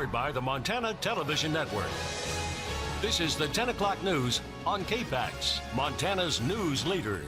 powered by the Montana Television Network. This is the 10 o'clock news on KPAX, Montana's news leader.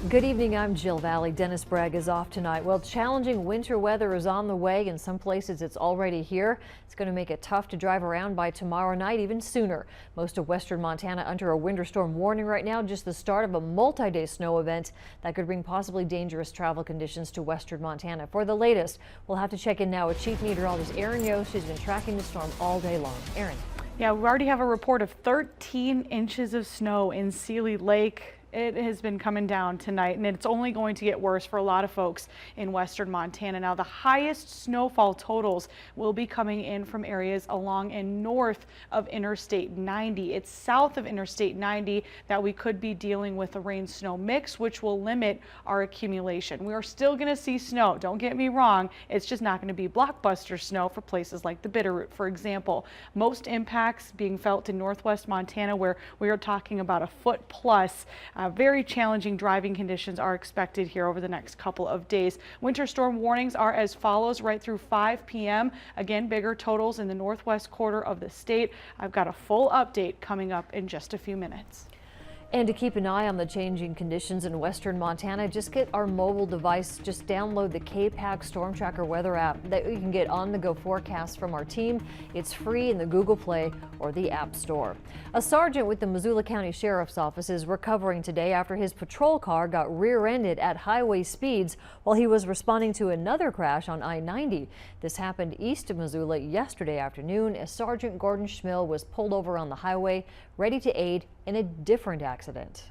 Good evening, I'm Jill Valley. Dennis Bragg is off tonight. Well, challenging winter weather is on the way. In some places it's already here. It's going to make it tough to drive around by tomorrow night, even sooner. Most of western Montana under a winter storm warning right now, just the start of a multi-day snow event that could bring possibly dangerous travel conditions to western Montana. For the latest, we'll have to check in now with Chief Meteorologist Erin Yost, who's been tracking the storm all day long. Erin. Yeah, we already have a report of 13 inches of snow in Seeley Lake. It has been coming down tonight, and it's only going to get worse for a lot of folks in western Montana. Now, the highest snowfall totals will be coming in from areas along and north of Interstate 90. It's south of Interstate 90 that we could be dealing with a rain-snow mix, which will limit our accumulation. We are still going to see snow. Don't get me wrong. It's just not going to be blockbuster snow for places like the Bitterroot, for example. Most impacts being felt in northwest Montana, where we are talking about a foot plus. Very challenging driving conditions are expected here over the next couple of days. Winter storm warnings are as follows right through 5 p.m. Again, bigger totals in the northwest quarter of the state. I've got a full update coming up in just a few minutes. And to keep an eye on the changing conditions in western Montana, just get our mobile device. Just download the KPAX Storm Tracker weather app that you can get on-the-go forecasts from our team. It's free in the Google Play or the App Store. A sergeant with the Missoula County Sheriff's Office is recovering today after his patrol car got rear-ended at highway speeds while he was responding to another crash on I-90. This happened east of Missoula yesterday afternoon as Sergeant Gordon Schmill was pulled over on the highway, ready to aid in a different accident.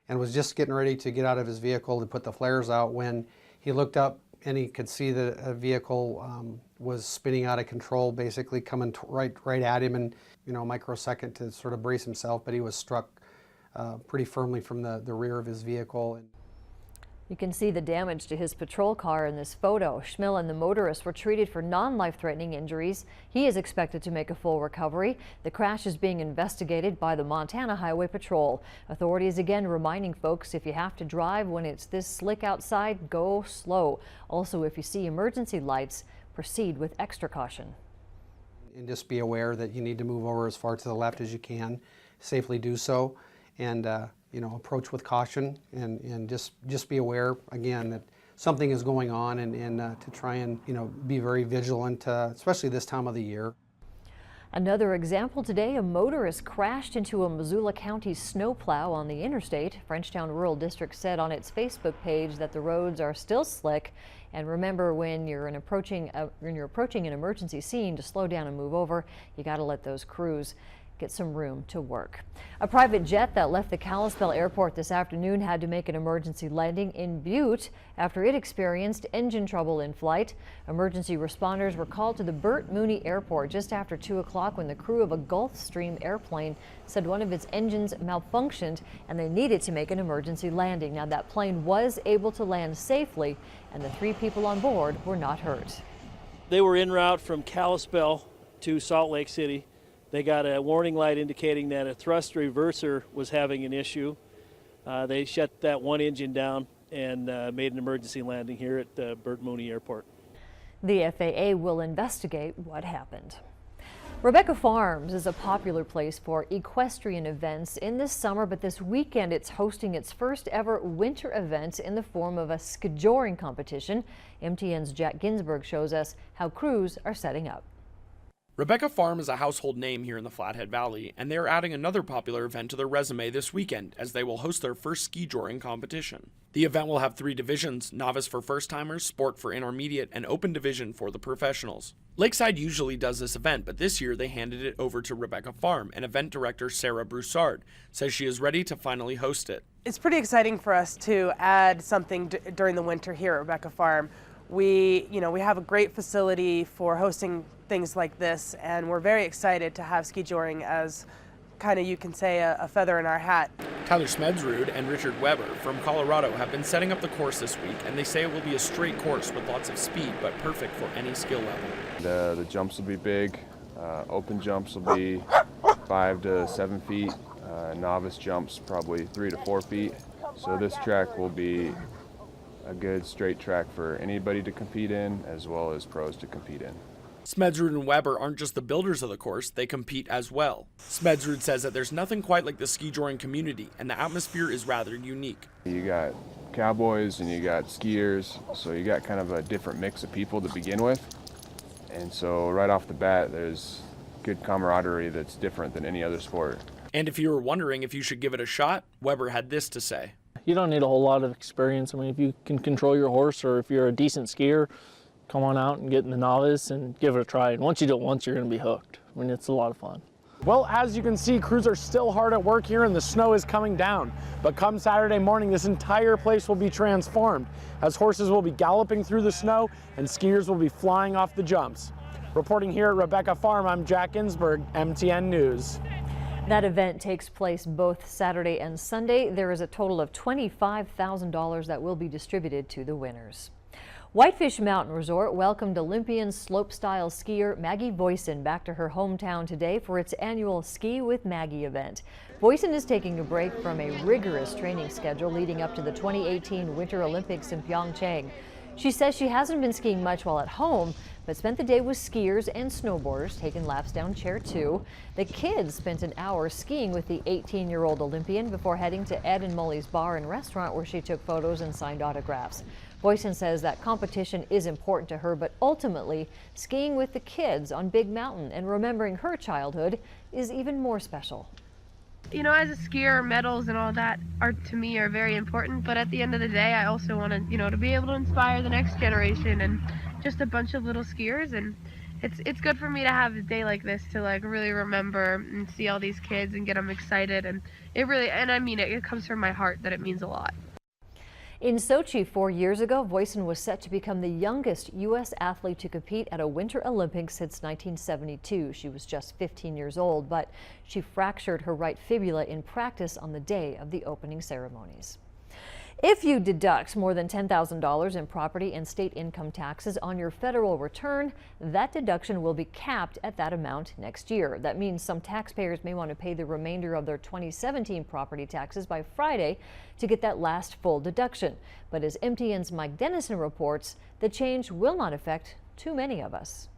And was just getting ready to get out of his vehicle to put the flares out when he looked up and he could see that a vehicle was spinning out of control, basically coming right at him, and a microsecond to sort of brace himself, but he was struck pretty firmly from the rear of his vehicle. You can see the damage to his patrol car in this photo. Schmill and the motorist were treated for non-life-threatening injuries. He is expected to make a full recovery. The crash is being investigated by the Montana Highway Patrol. Authorities again reminding folks, if you have to drive when it's this slick outside, go slow. Also, if you see emergency lights, proceed with extra caution. And just be aware that you need to move over as far to the left as you can, safely do so, and approach with caution, and just be aware again that something is going on, and to try and be very vigilant, especially this time of the year. Another example today, a motorist crashed into a Missoula County snowplow on the interstate. Frenchtown Rural District said on its Facebook page that the roads are still slick. And remember, when you're approaching an emergency scene, to slow down and move over. You got to let those crews get some room to work. A private jet that left the Kalispell Airport this afternoon had to make an emergency landing in Butte after it experienced engine trouble in flight. Emergency responders were called to the Burt Mooney Airport just after 2 o'clock when the crew of a Gulfstream airplane said one of its engines malfunctioned and they needed to make an emergency landing. Now, that plane was able to land safely and the 3 people on board were not hurt. They were en route from Kalispell to Salt Lake City. They got a warning light indicating that a thrust reverser was having an issue. They shut that one engine down and made an emergency landing here at Burt Mooney Airport. The FAA will investigate what happened. Rebecca Farms is a popular place for equestrian events in this summer, but this weekend it's hosting its first ever winter event in the form of a skijoring competition. MTN's Jack Ginsburg shows us how crews are setting up. Rebecca Farm is a household name here in the Flathead Valley, and they are adding another popular event to their resume this weekend as they will host their first skijoring competition. The event will have 3 divisions: novice for first-timers, sport for intermediate, and open division for the professionals. Lakeside usually does this event, but this year they handed it over to Rebecca Farm, and event director Sarah Broussard says she is ready to finally host it. It's pretty exciting for us to add something during the winter here at Rebecca Farm. We have a great facility for hosting things like this, and we're very excited to have skijoring as kind of, you can say, a feather in our hat. Tyler Smedsrud and Richard Weber from Colorado have been setting up the course this week, and they say it will be a straight course with lots of speed, but perfect for any skill level. The jumps will be big. Open jumps will be 5 to 7 feet. Novice jumps probably 3 to 4 feet. So this track will be a good straight track for anybody to compete in, as well as pros to compete in. Smedsrud and Weber aren't just the builders of the course, they compete as well. Smedsrud says that there's nothing quite like the skijoring community, and the atmosphere is rather unique. You got cowboys and you got skiers, so you got kind of a different mix of people to begin with. And so right off the bat, there's good camaraderie that's different than any other sport. And if you were wondering if you should give it a shot, Weber had this to say. You don't need a whole lot of experience. I mean, if you can control your horse, or if you're a decent skier, come on out and get in the novice and give it a try. And once you do it once, you're going to be hooked. I mean, it's a lot of fun. Well, as you can see, crews are still hard at work here and the snow is coming down. But come Saturday morning, this entire place will be transformed, as horses will be galloping through the snow and skiers will be flying off the jumps. Reporting here at Rebecca Farm, I'm Jack Ginsburg, MTN News. That event takes place both Saturday and Sunday. There is a total of $25,000 that will be distributed to the winners. Whitefish Mountain Resort welcomed Olympian slopestyle skier Maggie Voisin back to her hometown today for its annual Ski with Maggie event. Voisin is taking a break from a rigorous training schedule leading up to the 2018 Winter Olympics in Pyeongchang. She says she hasn't been skiing much while at home, but spent the day with skiers and snowboarders, taking laps down Chair 2. The kids spent an hour skiing with the 18-year-old Olympian before heading to Ed and Molly's bar and restaurant, where she took photos and signed autographs. Voisin says that competition is important to her, but ultimately skiing with the kids on Big Mountain and remembering her childhood is even more special. You know, as a skier, medals and all that to me are very important, but at the end of the day, I also want to, to be able to inspire the next generation and just a bunch of little skiers, and it's good for me to have a day like this to really remember and see all these kids and get them excited, and I mean it comes from my heart that it means a lot. In Sochi 4 years ago, Voisin was set to become the youngest U.S. athlete to compete at a Winter Olympics since 1972. She was just 15 years old, but she fractured her right fibula in practice on the day of the opening ceremonies. If you deduct more than $10,000 in property and state income taxes on your federal return, that deduction will be capped at that amount next year. That means some taxpayers may want to pay the remainder of their 2017 property taxes by Friday to get that last full deduction. But as MTN's Mike Dennison reports, the change will not affect too many of us.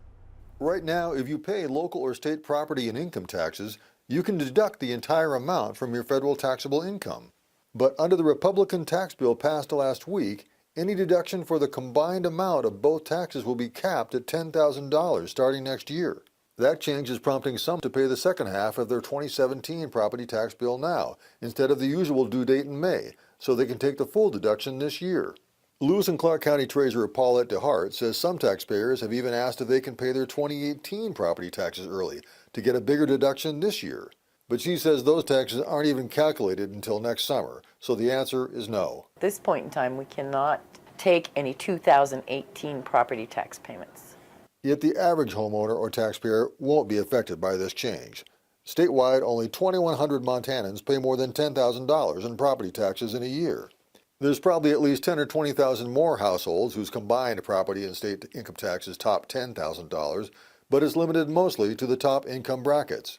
Right now, if you pay local or state property and income taxes, you can deduct the entire amount from your federal taxable income. But under the Republican tax bill passed last week, any deduction for the combined amount of both taxes will be capped at $10,000 starting next year. That change is prompting some to pay the second half of their 2017 property tax bill now, instead of the usual due date in May, so they can take the full deduction this year. Lewis and Clark County Treasurer Paulette DeHart says some taxpayers have even asked if they can pay their 2018 property taxes early to get a bigger deduction this year. But she says those taxes aren't even calculated until next summer, so the answer is no. At this point in time, we cannot take any 2018 property tax payments. Yet the average homeowner or taxpayer won't be affected by this change. Statewide, only 2,100 Montanans pay more than $10,000 in property taxes in a year. There's probably at least 10,000 or 20,000 more households whose combined property and state income taxes top $10,000, but is limited mostly to the top income brackets.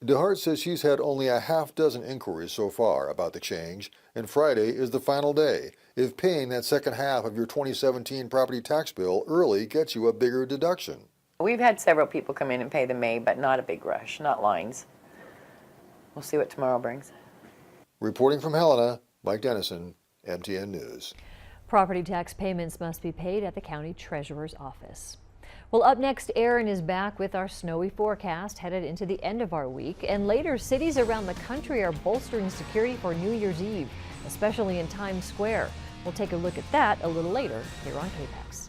DeHart says she's had only a half dozen inquiries so far about the change, and Friday is the final day if paying that second half of your 2017 property tax bill early gets you a bigger deduction. We've had several people come in and pay the May, but not a big rush, not lines. We'll see what tomorrow brings. Reporting from Helena, Mike Dennison, MTN News. Property tax payments must be paid at the county treasurer's office. Well, up next, Aaron is back with our snowy forecast headed into the end of our week. And later, cities around the country are bolstering security for New Year's Eve, especially in Times Square. We'll take a look at that a little later here on KPAX.